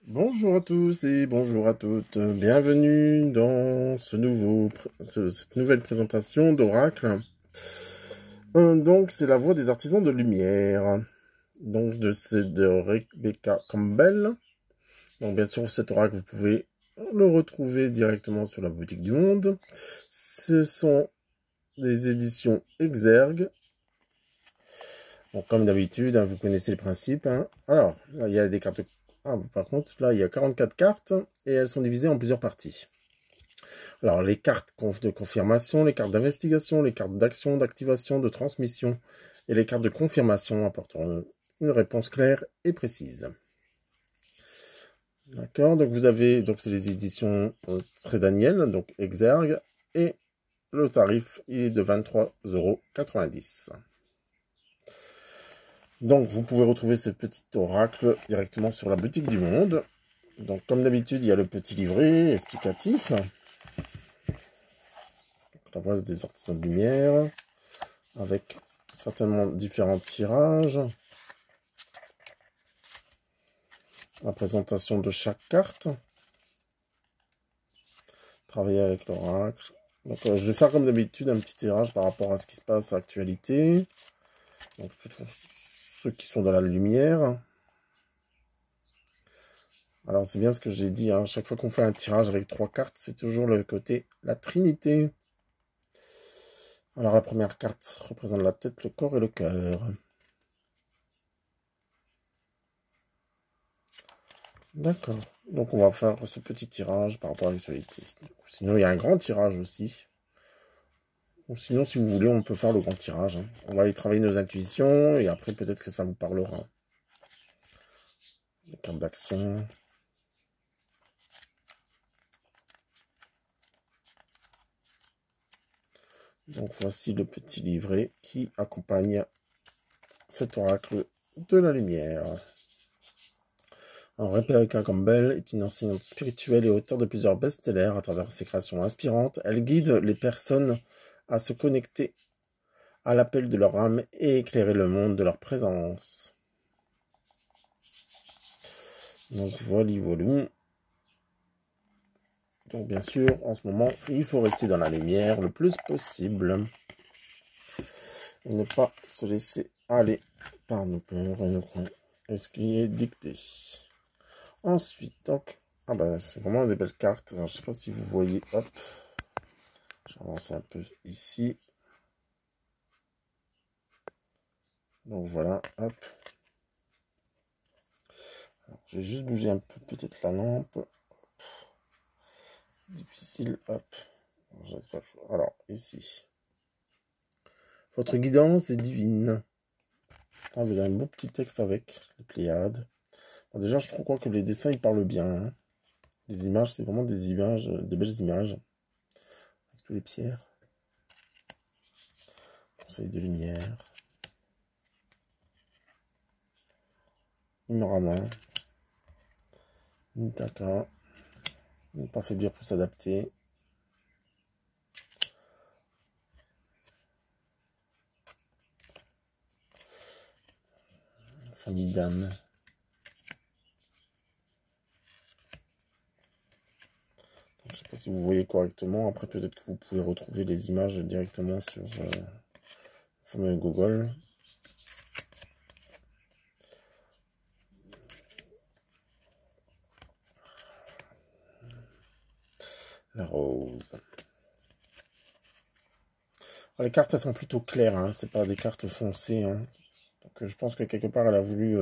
Bonjour à tous et bonjour à toutes. Bienvenue dans cette nouvelle présentation d'Oracle. Donc, c'est la voix des artisans de lumière. Donc, c'est de Rebecca Campbell. Donc, bien sûr, cet oracle, vous pouvez le retrouver directement sur la boutique du Monde. Ce sont des éditions Exergue. Bon, comme d'habitude, vous connaissez les principes. Alors, là, il y a des cartes. Par contre, là, il y a 44 cartes et elles sont divisées en plusieurs parties. Alors, les cartes de confirmation, les cartes d'investigation, les cartes d'action, d'activation, de transmission et les cartes de confirmation apporteront une réponse claire et précise. D'accord, donc vous avez, c'est les éditions Très Daniel, donc Exergue, et le tarif il est de 23,90 €. Donc, vous pouvez retrouver ce petit oracle directement sur la boutique du Monde. Donc, comme d'habitude, il y a le petit livret explicatif. La voix des artisans de lumière, avec certainement différents tirages. La présentation de chaque carte. Travailler avec l'oracle. Donc, je vais faire comme d'habitude un petit tirage par rapport à ce qui se passe à l'actualité. Donc, pour ceux qui sont dans la lumière. Alors, c'est bien ce que j'ai dit, chaque fois qu'on fait un tirage avec 3 cartes, c'est toujours le côté la Trinité. Alors, la première carte représente la tête, le corps et le cœur. D'accord. Donc, on va faire ce petit tirage par rapport à l'actualité. Sinon, il y a un grand tirage aussi. Ou sinon, si vous voulez, on peut faire le grand tirage. On va aller travailler nos intuitions et après, peut-être que ça vous parlera. Les cartes d'action. Donc, voici le petit livret qui accompagne cet oracle de la lumière. Alors, Rebecca Campbell est une enseignante spirituelle et auteure de plusieurs best-sellers. À travers ses créations inspirantes, elle guide les personnes à se connecter à l'appel de leur âme et éclairer le monde de leur présence. Donc, voilà. Donc, bien sûr, en ce moment, il faut rester dans la lumière le plus possible. Et ne pas se laisser aller par nos peurs et ce qui est dicté. Ensuite, donc, c'est vraiment des belles cartes. Alors, je ne sais pas si vous voyez, hop, j'avance un peu ici. Donc voilà, hop. Je vais juste bouger un peu peut-être la lampe. Difficile, hop. J'espère. Alors, ici. Votre guidance est divine. Vous avez un beau petit texte avec les Pléiades. Bon, déjà, je crois que les dessins, ils parlent bien. Les images, c'est vraiment des images, des belles images. Avec tous les pierres. Conseil de lumière. Imorama. Nitaka. Ne pas faiblir pour s'adapter. Famille d'âme. Je ne sais pas si vous voyez correctement. Après, peut-être que vous pouvez retrouver les images directement sur le fameux Google. La rose. Alors, les cartes, elles sont plutôt claires. C'est pas des cartes foncées. Donc, je pense que quelque part, elle a voulu...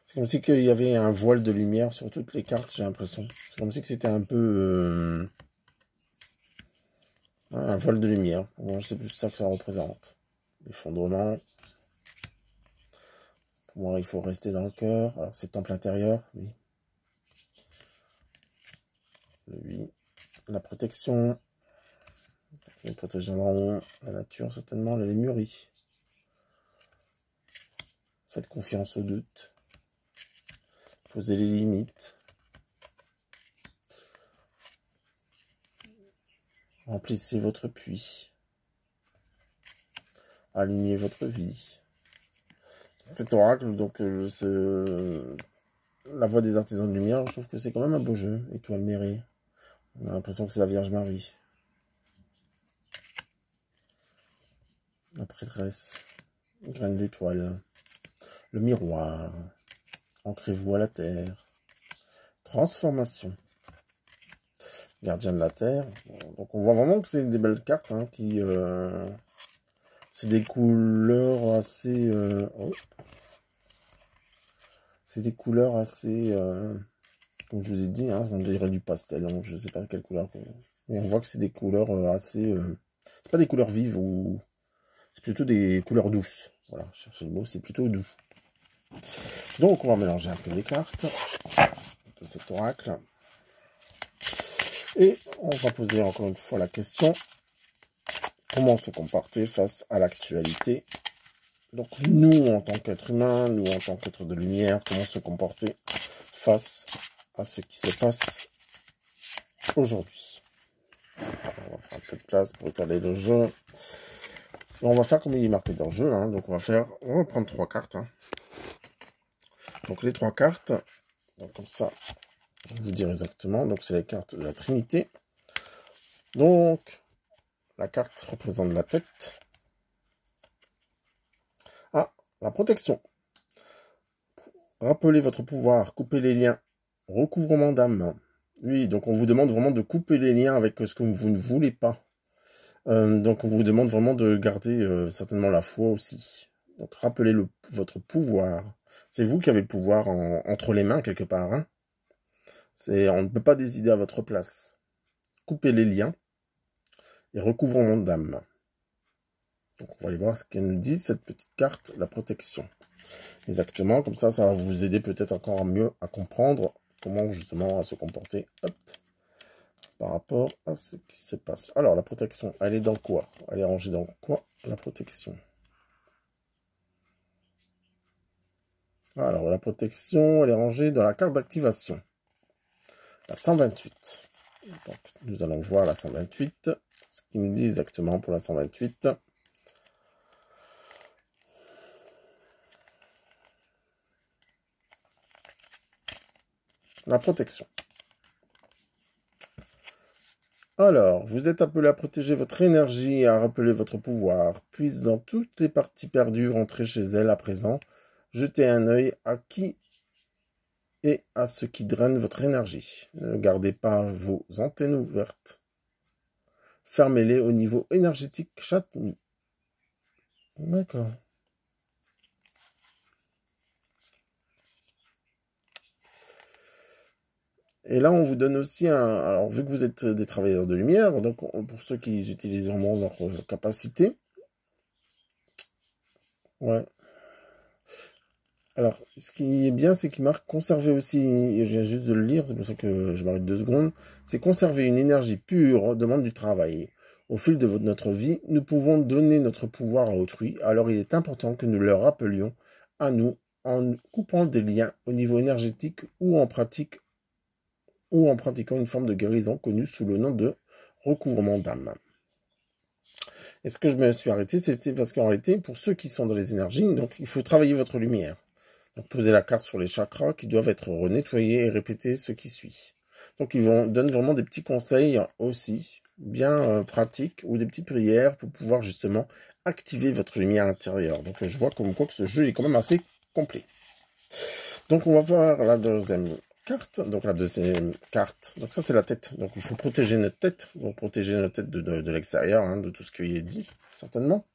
C'est comme si il y avait un voile de lumière sur toutes les cartes, j'ai l'impression. C'est comme si c'était un peu... un voile de lumière. Moi, c'est plus ça que ça représente. L'effondrement. Pour moi, il faut rester dans le cœur. Alors, c'est temple intérieur, oui. Oui. La protection. Les protégeront la nature, certainement, les lémuries. Faites confiance au doute. Posez les limites. Remplissez votre puits. Alignez votre vie. Cet oracle, donc, se la voie des artisans de lumière, je trouve que c'est quand même un beau jeu. Étoile Mérée. On a l'impression que c'est la Vierge Marie. La prêtresse. Graine d'étoile. Le miroir. Ancrez-vous à la terre. Transformation. Gardien de la terre. Donc on voit vraiment que c'est des belles cartes hein, qui... c'est des couleurs assez... oh. C'est des couleurs assez... comme je vous ai dit, hein, on dirait du pastel. Hein, je ne sais pas quelle couleur. Mais on voit que c'est des couleurs assez... c'est pas des couleurs vives ou... C'est plutôt des couleurs douces. Voilà, chercher le mot, c'est plutôt doux. Donc on va mélanger un peu les cartes de cet oracle. Et on va poser encore une fois la question. Comment se comporter face à l'actualité? Donc nous, en tant qu'être humain, nous, en tant qu'être de lumière, comment se comporter face à ce qui se passe aujourd'hui? On va faire un peu de place pour étaler le jeu. Et on va faire comme il est marqué dans le jeu. Hein. Donc on va prendre 3 cartes. Hein. Donc les 3 cartes, donc comme ça, je vais vous dire exactement. Donc c'est les cartes de la Trinité. Donc la carte représente la tête. Ah, la protection. Rappelez votre pouvoir, coupez les liens. Recouvrement d'âme. Oui, donc on vous demande vraiment de couper les liens avec ce que vous ne voulez pas. Donc on vous demande vraiment de garder certainement la foi aussi. Donc rappelez votre pouvoir. C'est vous qui avez le pouvoir entre les mains quelque part. Hein. On ne peut pas décider à votre place. Coupez les liens et recouvrement d'âme. Donc on va aller voir ce qu'elle nous dit, cette petite carte, la protection. Exactement, comme ça, ça va vous aider peut-être encore mieux à comprendre comment justement à se comporter par rapport à ce qui se passe. Alors, la protection, elle est dans quoi? Elle est rangée dans quoi, la protection? Alors, la protection, elle est rangée dans la carte d'activation. La 128. Donc, nous allons voir la 128. Ce qu'il nous dit exactement pour la 128. La protection. Alors, vous êtes appelé à protéger votre énergie et à rappeler votre pouvoir. Puisse dans toutes les parties perdues rentrer chez elle à présent. Jetez un œil à qui et à ce qui draine votre énergie. Ne gardez pas vos antennes ouvertes. Fermez-les au niveau énergétique chaque nuit. D'accord. Et là, on vous donne aussi un... Alors, vu que vous êtes des travailleurs de lumière, donc pour ceux qui utilisent vraiment leur capacité... Ouais. Alors, ce qui est bien, c'est qu'il marque conserver aussi, et je viens juste de le lire, c'est pour ça que je m'arrête 2 secondes, c'est conserver une énergie pure demande du travail. Au fil de notre vie, nous pouvons donner notre pouvoir à autrui, alors il est important que nous le rappelions à nous en coupant des liens au niveau énergétique ou en pratiquant une forme de guérison connue sous le nom de recouvrement d'âme. Et ce que je me suis arrêté, c'était parce qu'en réalité, pour ceux qui sont dans les énergies, donc il faut travailler votre lumière. Donc, posez la carte sur les chakras qui doivent être nettoyés et répéter ce qui suit. Donc, ils donnent vraiment des petits conseils aussi, bien pratiques, ou des petites prières pour pouvoir justement activer votre lumière intérieure. Donc, je vois comme quoi que ce jeu est quand même assez complet. Donc, on va voir la deuxième carte. Donc, la deuxième carte. Donc, ça, c'est la tête. Donc, il faut protéger notre tête. Donc, protéger notre tête de l'extérieur, hein, de tout ce qui est dit, certainement.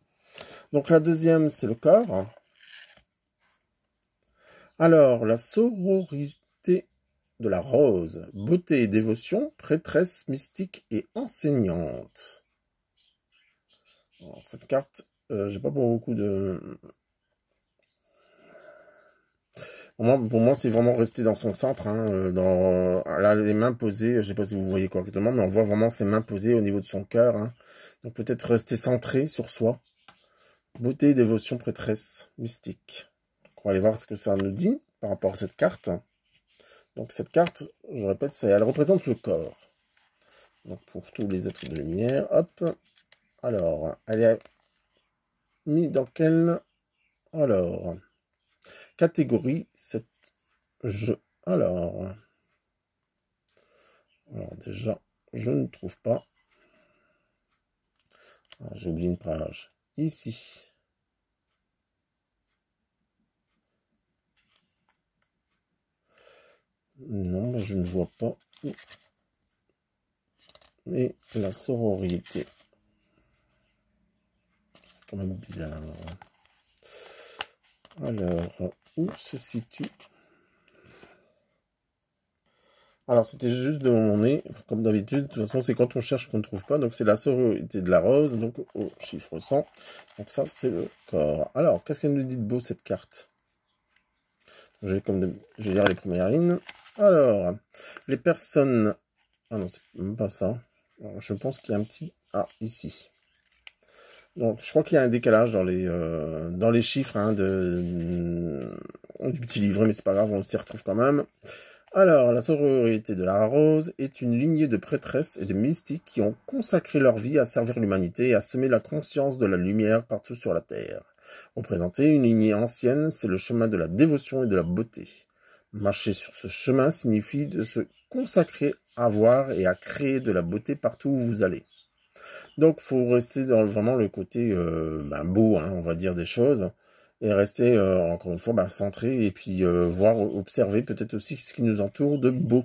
Donc, la deuxième, c'est le corps. Alors, la sororité de la rose, beauté et dévotion, prêtresse mystique et enseignante. Alors, cette carte, j'ai pas beaucoup de... Pour moi, c'est vraiment rester dans son centre, hein, là, les mains posées, je sais pas si vous voyez correctement, mais on voit vraiment ses mains posées au niveau de son cœur. Hein. Donc peut-être rester centré sur soi. Beauté, dévotion, prêtresse mystique. Donc, on va aller voir ce que ça nous dit par rapport à cette carte. Donc cette carte, je répète, elle représente le corps. Donc pour tous les êtres de lumière, hop. Alors, elle est mise dans quelle... Alors, catégorie, Alors déjà, je ne trouve pas. J'ai oublié une page. Ici. Non, mais je ne vois pas. Et la sororité. C'est quand même bizarre. Alors, où se situe? Alors, c'était juste devant mon nez, comme d'habitude. De toute façon, c'est quand on cherche qu'on ne trouve pas. Donc, c'est la sororité de la rose, donc au chiffre 100. Donc, ça, c'est le corps. Alors, qu'est-ce qu'elle nous dit de beau, cette carte? Je vais lire les premières lignes. Alors, les personnes... Ah non, c'est même pas ça. Alors, je pense qu'il y a un petit... Ah, ici. Donc, je crois qu'il y a un décalage dans les chiffres hein, du petit livret, mais c'est pas grave, on s'y retrouve quand même. Alors, la sororité de la rose est une lignée de prêtresses et de mystiques qui ont consacré leur vie à servir l'humanité et à semer la conscience de la lumière partout sur la terre. Représenter une lignée ancienne, c'est le chemin de la dévotion et de la beauté. Marcher sur ce chemin signifie de se consacrer à voir et à créer de la beauté partout où vous allez. Donc, il faut rester dans vraiment le côté beau, hein, on va dire, des choses. Et rester, encore une fois, centré. Et puis, voir, observer peut-être aussi ce qui nous entoure de beau.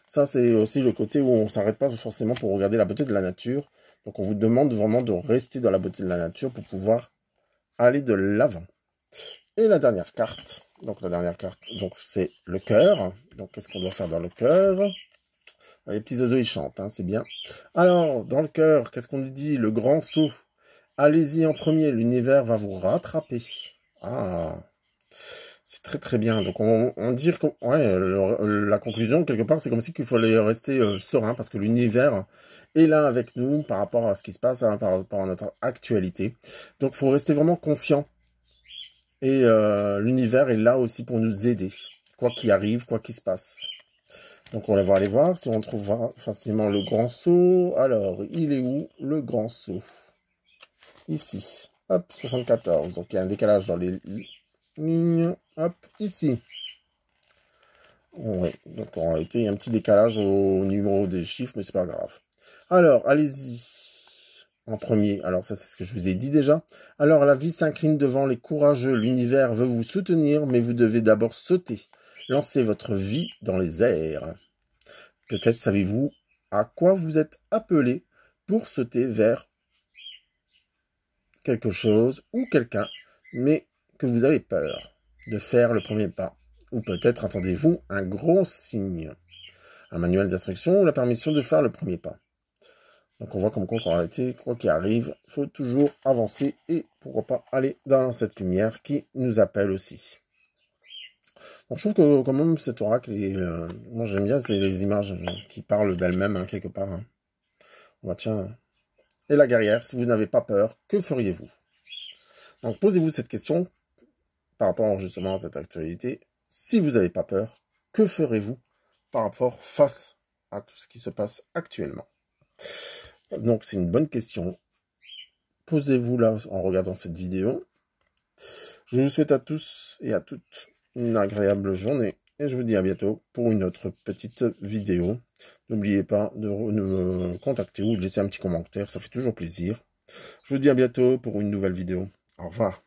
Ça, c'est aussi le côté où on ne s'arrête pas forcément pour regarder la beauté de la nature. Donc, on vous demande vraiment de rester dans la beauté de la nature pour pouvoir aller de l'avant. Et la dernière carte. Donc, la dernière carte, c'est le cœur. Donc, qu'est-ce qu'on doit faire dans le cœur? Les petits oiseaux, ils chantent, hein, c'est bien. Alors, dans le cœur, qu'est-ce qu'on nous dit? Le grand saut. Allez-y en premier, l'univers va vous rattraper. Ah, c'est très très bien. Donc, on dit que la conclusion, quelque part, c'est comme si qu'il fallait rester serein, parce que l'univers est là avec nous par rapport à ce qui se passe, hein, par rapport à notre actualité. Donc, il faut rester vraiment confiant. Et l'univers est là aussi pour nous aider, quoi qu'il arrive, quoi qu'il se passe. Donc, on va aller voir si on trouvera facilement le grand saut. Alors, il est où, le grand saut? Ici. Hop, 74. Donc, il y a un décalage dans les lignes. Hop, ici. Oui, donc en réalité, il y a un petit décalage au numéro des chiffres, mais c'est pas grave. Alors, allez-y. En premier, alors ça, c'est ce que je vous ai dit déjà. Alors, la vie s'incline devant les courageux. L'univers veut vous soutenir, mais vous devez d'abord sauter. Lancez votre vie dans les airs. Peut-être savez-vous à quoi vous êtes appelé pour sauter vers quelque chose ou quelqu'un, mais que vous avez peur de faire le premier pas. Ou peut-être attendez-vous un gros signe, un manuel d'instruction ou la permission de faire le premier pas. Donc on voit comme quoi, en réalité, quoi qu'il arrive, il faut toujours avancer et pourquoi pas aller dans cette lumière qui nous appelle aussi. Donc, je trouve que quand même cet oracle, moi j'aime bien, c'est les images qui parlent d'elles-mêmes hein, quelque part. Hein. On va tiens. Et la guerrière, si vous n'avez pas peur, que feriez-vous? Donc posez-vous cette question par rapport justement à cette actualité. Si vous n'avez pas peur, que ferez-vous par rapport face à tout ce qui se passe actuellement? Donc c'est une bonne question. Posez-vous là en regardant cette vidéo. Je vous souhaite à tous et à toutes une agréable journée. Et je vous dis à bientôt pour une autre petite vidéo. N'oubliez pas de me contacter ou de laisser un petit commentaire, ça fait toujours plaisir. Je vous dis à bientôt pour une nouvelle vidéo. Au revoir.